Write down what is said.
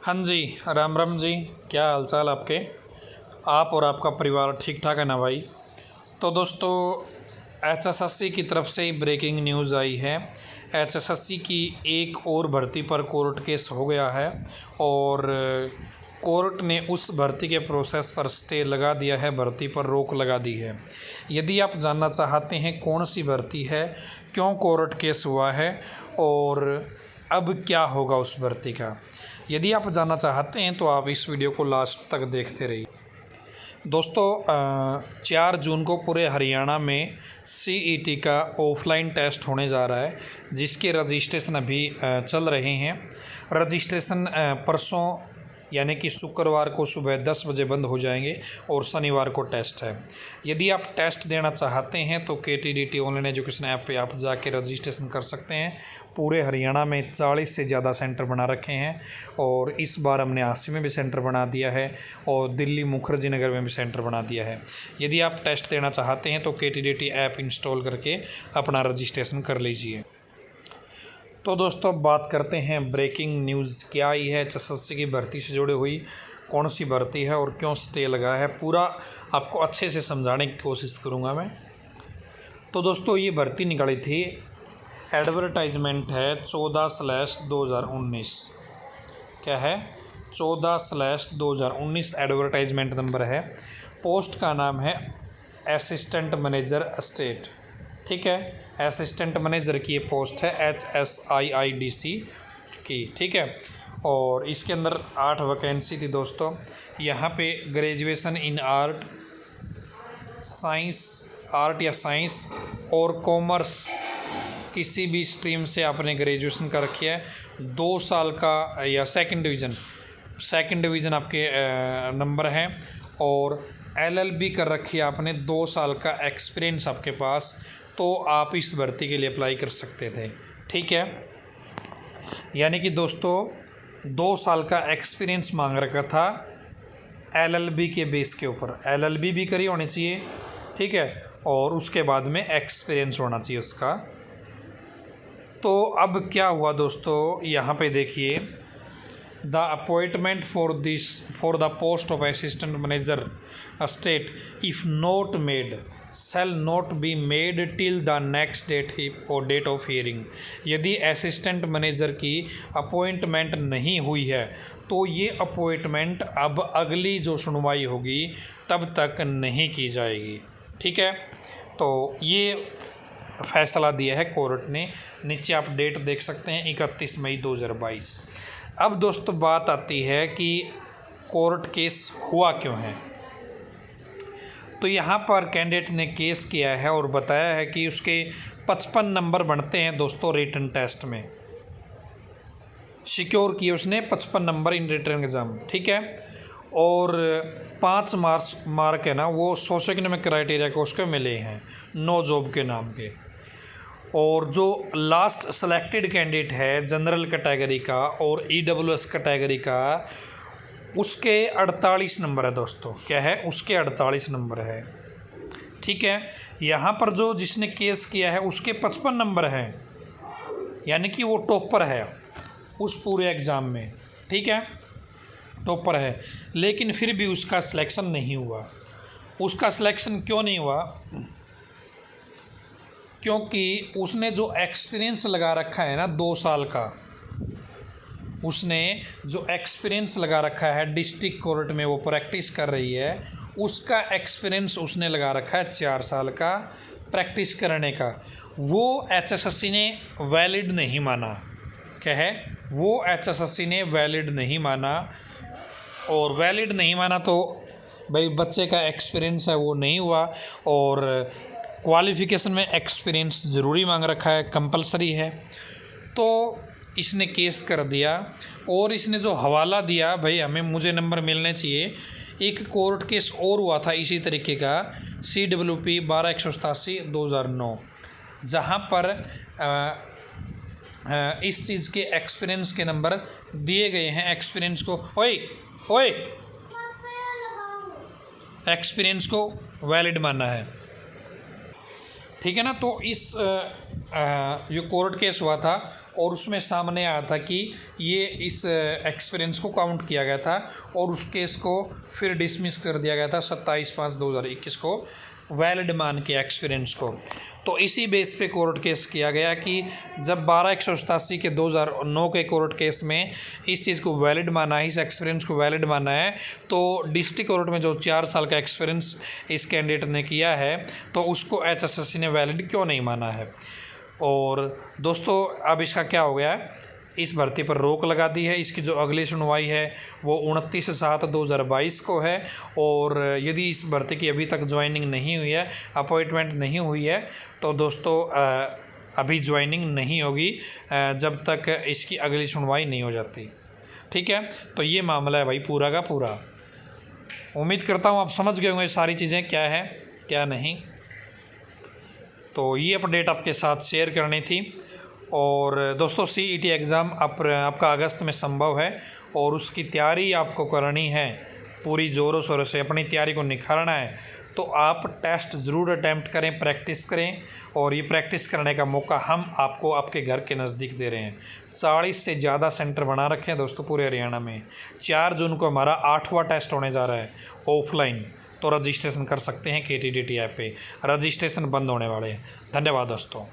हाँ जी, राम राम जी। क्या हालचाल आपके? आप और आपका परिवार ठीक ठाक है ना भाई? तो दोस्तों, एचएसएससी की तरफ से ही ब्रेकिंग न्यूज़ आई है। एचएसएससी की एक और भर्ती पर कोर्ट केस हो गया है और कोर्ट ने उस भर्ती के प्रोसेस पर स्टे लगा दिया है, भर्ती पर रोक लगा दी है। यदि आप जानना चाहते हैं कौन सी भर्ती है, क्यों कोर्ट केस हुआ है और अब क्या होगा उस भर्ती का, यदि आप जानना चाहते हैं तो आप इस वीडियो को लास्ट तक देखते रहिए। दोस्तों, 4 जून को पूरे हरियाणा में सीईटी का ऑफलाइन टेस्ट होने जा रहा है, जिसके रजिस्ट्रेशन अभी चल रहे हैं। रजिस्ट्रेशन परसों यानी कि शुक्रवार को सुबह 10 बजे बंद हो जाएंगे और शनिवार को टेस्ट है। यदि आप टेस्ट देना चाहते हैं तो KTDT ऑनलाइन एजुकेशन ऐप पे आप जाके रजिस्ट्रेशन कर सकते हैं। पूरे हरियाणा में 40 से ज़्यादा सेंटर बना रखे हैं और इस बार हमने हांसी में भी सेंटर बना दिया है और दिल्ली मुखर्जी नगर में भी सेंटर बना दिया है। यदि आप टेस्ट देना चाहते हैं तो KTDT ऐप इंस्टॉल करके अपना रजिस्ट्रेशन कर लीजिए। तो दोस्तों, बात करते हैं ब्रेकिंग न्यूज़ क्या आई है एचएसएससी की भर्ती से जुड़ी हुई, कौन सी भर्ती है और क्यों स्टे लगा है, पूरा आपको अच्छे से समझाने की कोशिश करूंगा मैं। तो दोस्तों, ये भर्ती निकली थी, एडवर्टाइजमेंट है 14/2019। क्या है? 14/2019 एडवर्टाइजमेंट नंबर है। पोस्ट का नाम है असिस्टेंट मैनेजर स्टेट। ठीक है, असिस्टेंट मैनेजर की ये पोस्ट है HSIIDC की। ठीक है, और इसके अंदर 8 वैकेंसी थी दोस्तों। यहाँ पे ग्रेजुएशन इन आर्ट या साइंस और कॉमर्स किसी भी स्ट्रीम से आपने ग्रेजुएशन कर रखी है, 2 साल का या सेकंड डिवीज़न आपके नंबर हैं और LLB कर रखी है आपने, 2 साल का एक्सपीरियंस आपके पास, तो आप इस भर्ती के लिए अप्लाई कर सकते थे। ठीक है, यानी कि दोस्तों 2 साल का एक्सपीरियंस मांग रखा था LLB के बेस के ऊपर। LLB भी करी होनी चाहिए, ठीक है, और उसके बाद में एक्सपीरियंस होना चाहिए उसका। तो अब क्या हुआ दोस्तों, यहाँ पे देखिए, the appointment for the post of assistant manager state if not made shall not be made till the next date of hearing. यदि असिस्टेंट मैनेजर की अपॉइंटमेंट नहीं हुई है तो ये अपॉइंटमेंट अब अगली जो सुनवाई होगी तब तक नहीं की जाएगी। ठीक है, तो ये फैसला दिया है कोर्ट ने। नीचे आप डेट देख सकते हैं, 31 मई 2022। अब दोस्तों, बात आती है कि कोर्ट केस हुआ क्यों है। तो यहाँ पर कैंडिडेट ने केस किया है और बताया है कि उसके 55 नंबर बनते हैं दोस्तों रिटन टेस्ट में। सिक्योर किए उसने 55 नंबर इन रिटन एग्ज़ाम। ठीक है, और 5 मार्क है ना, वो सोशो इकोनॉमिक क्राइटेरिया को उसके मिले हैं, नो जॉब के नाम के। और जो लास्ट सेलेक्टेड कैंडिडेट है जनरल कैटेगरी का और EWS कैटेगरी का, उसके 48 नंबर है दोस्तों। क्या है? उसके 48 नंबर है। ठीक है, यहाँ पर जो जिसने केस किया है उसके 55 नंबर हैं, यानी कि वो टॉपर है उस पूरे एग्ज़ाम में। ठीक है, टॉपर है, लेकिन फिर भी उसका सिलेक्शन नहीं हुआ। उसका सिलेक्शन क्यों नहीं हुआ? क्योंकि उसने जो एक्सपीरियंस लगा रखा है ना 2 साल का, उसने जो एक्सपीरियंस लगा रखा है डिस्ट्रिक्ट कोर्ट में वो प्रैक्टिस कर रही है, उसका एक्सपीरियंस उसने लगा रखा है 4 साल का प्रैक्टिस करने का। वो HSSC ने वैलिड नहीं माना। क्या है? वो HSSC ने वैलिड नहीं माना, और वैलिड नहीं माना तो भाई बच्चे का एक्सपीरियंस है वो नहीं हुआ, और क्वालिफ़िकेशन में एक्सपीरियंस ज़रूरी मांग रखा है, कंपलसरी है। तो इसने केस कर दिया और इसने जो हवाला दिया, भाई हमें मुझे नंबर मिलने चाहिए। एक कोर्ट केस और हुआ था इसी तरीके का, CWP 12/187/2009, जहाँ पर इस चीज़ के एक्सपीरियंस के नंबर दिए गए हैं। एक्सपीरियंस को वैलिड माना है। ठीक है ना। तो इस जो कोर्ट केस हुआ था और उसमें सामने आया था कि ये इस एक्सपीरियंस को काउंट किया गया था और उस केस को फिर डिसमिस कर दिया गया था 27/5/2021 को वैलिड मान के एक्सपीरियंस को। तो इसी बेस पे कोर्ट केस किया गया कि जब 12/187 के 2009 के कोर्ट केस में इस चीज़ को वैलिड माना है, इस एक्सपीरियंस को वैलिड माना है, तो डिस्ट्रिक्ट कोर्ट में जो 4 साल का एक्सपीरियंस इस कैंडिडेट ने किया है तो उसको HSSC ने वैलिड क्यों नहीं माना है। और दोस्तों अब इसका क्या हो गया है, इस भर्ती पर रोक लगा दी है। इसकी जो अगली सुनवाई है वो 29/7/2022 को है। और यदि इस भर्ती की अभी तक ज्वाइनिंग नहीं हुई है, अपॉइंटमेंट नहीं हुई है, तो दोस्तों अभी ज्वाइनिंग नहीं होगी जब तक इसकी अगली सुनवाई नहीं हो जाती। ठीक है, तो ये मामला है भाई पूरा का पूरा। उम्मीद करता हूँ आप समझ गए होंगे सारी चीज़ें क्या है क्या नहीं। तो ये अपडेट आपके साथ शेयर करनी थी। और दोस्तों CET एग्ज़ाम आपका अगस्त में संभव है और उसकी तैयारी आपको करनी है, पूरी ज़ोरों शोरों से अपनी तैयारी को निखारना है। तो आप टेस्ट ज़रूर अटैम्प्ट करें, प्रैक्टिस करें। और ये प्रैक्टिस करने का मौका हम आपको आपके घर के नज़दीक दे रहे हैं। 40 से ज़्यादा सेंटर बना रखे हैं दोस्तों पूरे हरियाणा में। 4 जून को हमारा 8वां टेस्ट होने जा रहा है ऑफलाइन। तो रजिस्ट्रेशन कर सकते हैं KTDT ऐप पे, रजिस्ट्रेशन बंद होने वाले हैं। धन्यवाद दोस्तों।